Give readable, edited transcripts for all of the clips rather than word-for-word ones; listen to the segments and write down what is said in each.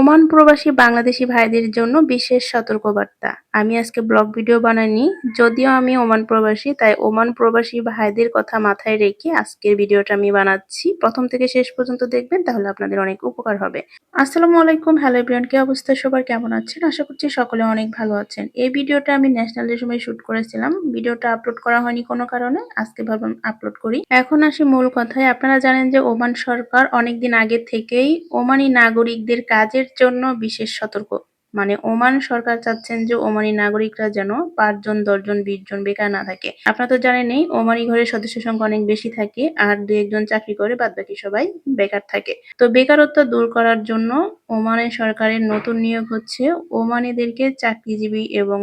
Oman প্রবাসী বাংলাদেশি ভাইদের জন্য বিশেষ সতর্কবার্তা। আমি আজকে ব্লগ ভিডিও বানাইনি, যদিও আমি ওমান প্রবাসী, তাই ওমান প্রবাসী ভাইদের কথা মাথায় রেখে আজকের ভিডিওটা আমি বানাচ্ছি। প্রথম থেকে শেষ পর্যন্ত দেখবেন, তাহলে আপনাদের অনেক উপকার হবে। আসসালামু আলাইকুম, হ্যালো এভরিওয়ান, কি অবস্থা সবার, কেমন আছেন? আশা করছি সকলে অনেক ভালো আছেন। এই ভিডিওটা আমি ন্যাশনাল ডে সময় শুট করেছিলাম, ভিডিওটা আপলোড করা হয়নি কোনো কারণে, আজকে ভাবলাম আপলোড করি। এখন আসি মূল কথায়। আপনারা জানেন যে ওমান সরকার অনেকদিন আগে থেকেই ওমানি নাগরিকদের কাজের জন্য বিশেষ সতর্ক। মানে ওমান সরকার চাচ্ছেন যে ওমানি নাগরিকরা যেন 5 জন 10 জন 20 জন বেকার না থাকে। আপনারা তো জানেনই ওমানি ঘরের সদস্য সংখ্যা অনেক বেশি থাকে, আর 2-1 জন চাকরি করে, বাদ বাকি সবাই বেকার থাকে। তো বেকারত্ব দূর করার জন্য ওমানের সরকারের নতুন নিয়োগ হচ্ছে ওমানিদেরকে চাকরিজীবী এবং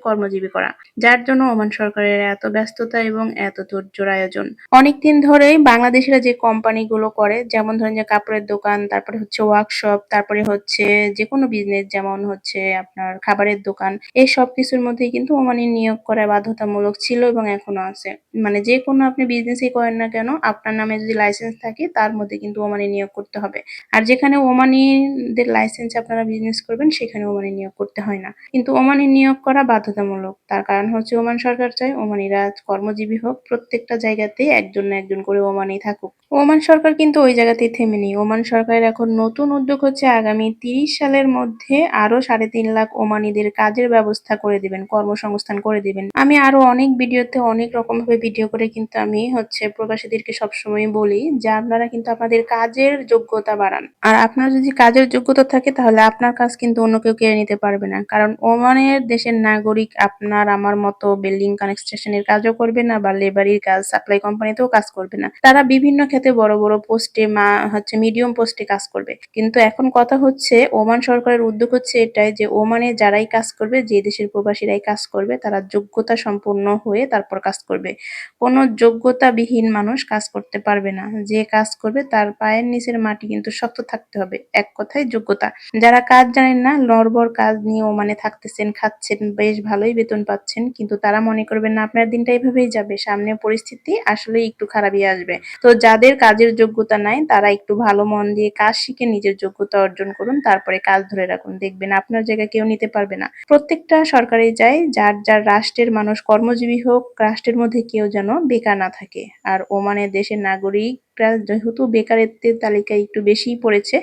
কর্মজীবী করা, যার জন্য ওমান সরকারের এত ব্যস্ততা এবং এত তোড়জোড় আয়োজন। অনেকদিন ধরেই বাংলাদেশিরা যে কোম্পানিগুলো করে, যেমন ধরেন যে কাপড়ের দোকান, তারপরে ওয়ার্কশপ, তারপরে যে কোনো বিজনেস, যেমন আপনার খাবারের দোকান, এই সব কিছুর মধ্যেই কিন্তু ওমানি নিয়োগ করা বাধ্যতামূলক ছিল এবং এখনো আছে। মানে যে কোনো আপনি বিজনেসই করেন না কেন, আপনার নামে যদি লাইসেন্স থাকে তার মধ্যে কিন্তু ওমানি নিয়োগ করতে হবে। আর যেখানে ওমানিদের লাইসেন্স আপনারা বিজনেস করবেন, সেখানে ওমানি নিয়োগ করতে হয় না, কিন্তু ওমানি নিয়োগ করা বাধ্যতামূলক। তার কারণ ওমান সরকার চায় ওমানিরা কর্মজীবী হোক, প্রত্যেকটা জায়গাতেই একজন না একজন করে ওমানি থাকুক। ওমান সরকার কিন্তু ওই জায়গাতেই থেমে নেই। ওমান সরকারের এখন নতুন উদ্যোগ হচ্ছে আগামী 30 সালের মধ্যে আরো 3.5 লাখ ওমানিদের কাজের ব্যবস্থা করে দিবেন, কর্মসংস্থান করে দিবেন। আমি আরো অনেক ভিডিওতে অনেক রকম ভাবে ভিডিও করে কিন্তু আমি প্রবাসীদেরকে সবসময় বলি যে আপনারা কিন্তু আপনাদের কাজের যোগ্যতা বাড়ান। আর আপনার যদি কাজের যোগ্যতা থাকে, তাহলে আপনার কাজ কিন্তু অন্য কেউ কেড়ে নিতে পারবে না। কারণ ওমানের দেশের নাগরিক আপনার আমার মতো বিল্ডিং কনস্ট্রাকশনের কাজও করবে না, বা লেবারির কাজ, সাপ্লাই কোম্পানিতেও কাজ করবে না। তারা বিভিন্ন ক্ষেত্রে বড় বড় পোস্টে মিডিয়াম পোস্টে কাজ করবে। কিন্তু এখন কথা হচ্ছে, ওমান সরকারের উদ্যোগ হচ্ছে এটাই যে ওমানে যারাই কাজ করবে, যে দেশের প্রবাসীরাই কাজ করবে, তারা যোগ্যতা সম্পন্ন হয়ে তারপর কাজ করবে। কোনো যোগ্যতাবিহীন মানুষ কাজ করতে পারবে না। যে কাজ করবে তার পায়ের নিচের মাটি কিন্তু শক্ত থাকতে হবে। এক কথায় যোগ্যতা। যারা কাজ জানেন না, নড়বড় কাজ নিয়ে ওমানে থাকতেছেন, খাচ্ছেন, বেশ ভালোই বেতন পাচ্ছেন, কিন্তু তারা মনে করবেন না আপনার দিনটা এভাবেই যাবে, সামনে পরিস্থিতি আসলে একটু খারাপই আসবে। তো যাদের কাজের যোগ্যতা নাই, তারা একটু ভালো মন দিয়ে কাজ শিখে নিজের যোগ্যতা অর্জন করুন, তারপরে কাজ ধরে রাখুন, দেখবেন আপনার জায়গায় কেউ নিতে পারবে না। প্রত্যেকটা সরকারই চায় যার যার রাষ্ট্রের মানুষ কর্মজীবী হোক, রাষ্ট্রের মধ্যে কেউ যেন বেকার না থাকে। আর ওমানের দেশের নাগরিকরা যেহেতু বেকারত্বের তালিকায় একটু বেশিই পড়েছে,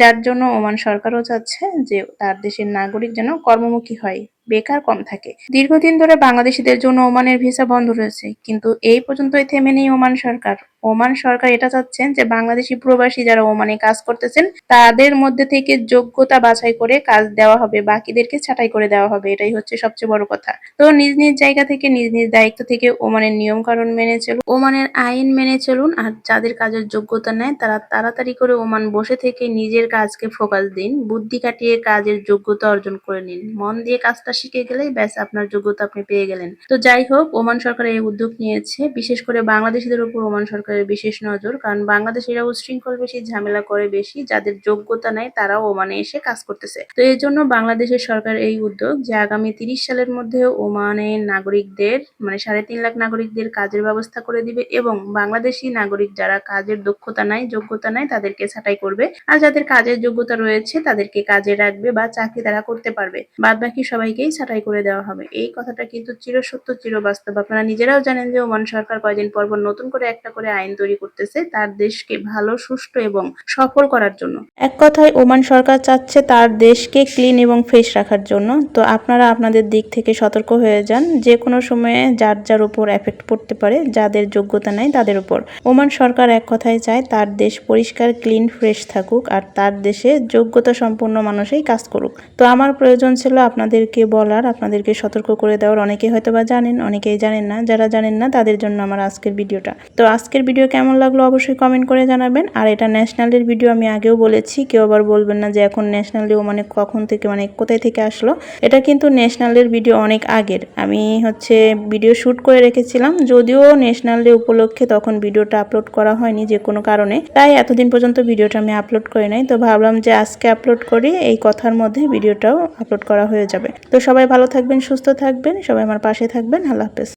যার জন্য ওমান সরকারও চাচ্ছে যে তার দেশের নাগরিক যেন কর্মমুখী হয়, বেকার কম থাকে। দীর্ঘদিন ধরে বাংলাদেশিদের জন্য ওমানের ভিসা বন্ধ রয়েছে, কিন্তু এই পর্যন্তই থেমে নেই ওমান সরকার। ওমান সরকার এটা চাচ্ছেন যে বাংলাদেশি প্রবাসী যারা ওমানে কাজ করতেছেন, তাদের মধ্যে থেকে যোগ্যতা বাছাই করে কাজ দেওয়া হবে, বাকিদেরকে ছাঁটাই করে দেওয়া হবে। এটাই হচ্ছে সবচেয়ে বড় কথা। তো নিজ নিজ জায়গা থেকে, নিজ নিজ দায়িত্ব থেকে ওমানের নিয়ম কানুন মেনে চলুন, ওমানের আইন মেনে চলুন। আর যাদের কাজের যোগ্যতা নেই, তারা তাড়াতাড়ি করে ওমান বসে থেকে নিজের কাজকে ফোকাস দিন, বুদ্ধি কাটিয়ে কাজের যোগ্যতা অর্জন করে নিন। মন দিয়ে কাজটা শিখে গেলেই ব্যাস, আপনার যোগ্যতা আপনি পেয়ে গেলেন। তো যাই হোক, ওমান সরকার এই উদ্যোগ নিয়েছে, বিশেষ করে বাংলাদেশিদের উপর ওমান সরকারের বিশেষ নজর। কারণ বাংলাদেশিরা উচ্ছৃঙ্খল বেশি, ঝামেলা করে বেশি, যাদের যোগ্যতা নাই তারাও ওমানে এসে কাজ করতেছে। তো এই জন্য বাংলাদেশের সরকার এই উদ্যোগ যে আগামী 30 সালের মধ্যে ওমানের নাগরিকদের, মানে 3.5 লাখ নাগরিকদের কাজের ব্যবস্থা করে দিবে, এবং বাংলাদেশি নাগরিক যারা কাজের দক্ষতা নাই, যোগ্যতা নাই, তাদেরকে ছাঁটাই করবে। আর যাদের কাজের যোগ্যতা রয়েছে তাদেরকে কাজে রাখবে বা চাকরি তারা করতে পারবে, বাদ বাকি সবাইকেই ছাঁটাই করে দেওয়া হবে। এই কথাটা কিন্তু চিরসত্য চিরবাস্তব। আপনারা নিজেরাও জানেন যে ওমান সরকার কয়দিন পর পর নতুন করে একটা করে আইন তৈরি করতেছে তার দেশকে ভালো, সুষ্ঠু এবং সফল করার জন্য। এক কথায় ওমান সরকার চাচ্ছে তার দেশকে ক্লিন এবং ফ্রেশ রাখার জন্য। তো আপনারা আপনাদের দিক থেকে সতর্ক হয়ে যান, যে কোনো সময়ে যার যার উপর এফেক্ট পড়তে পারে, যাদের যোগ্যতা নাই তাদের উপর। ওমান সরকার এক কথায় চায় তার দেশ পরিষ্কার, ক্লিন, ফ্রেশ থাকুক, আর তার দেশে যোগ্যতা সম্পন্ন মানুষই কাজ করুক। তো আমার প্রয়োজন ছিল আপনাদেরকে বলার, আপনাদেরকে সতর্ক করে দেওয়ার। অনেকেই হয়তো বা জানেন, অনেকেই জানেন না। যারা জানেন না তাদের জন্য আমার আজকের ভিডিওটা। তো আজকের ভিডিও কেমন লাগলো অবশ্যই কমেন্ট করে জানাবেন। আর এটা ন্যাশনালের ভিডিও, আমি আগেও বলেছি, কেউ আবার বলবেন না যে এখন ন্যাশনাল ডে মানে কখন থেকে, মানে কোথায় থেকে আসলো। এটা কিন্তু ন্যাশনালের ভিডিও অনেক আগের। আমি ভিডিও শুট করে রেখেছিলাম, যদিও ন্যাশনাল ডে উপলক্ষে তখন ভিডিওটা আপলোড করা হয়নি যে কোনো কারণে, তাই এতদিন পর্যন্ত ভিডিওটা আমি আপলোড করি নাই। তো ভাবলাম যে আজকে আপলোড করি, এই কথার মধ্যে ভিডিওটাও আপলোড করা হয়ে যাবে। তো সবাই ভালো থাকবেন, সুস্থ থাকবেন, সবাই আমার পাশে থাকবেন। আল্লাহ হাফেজ।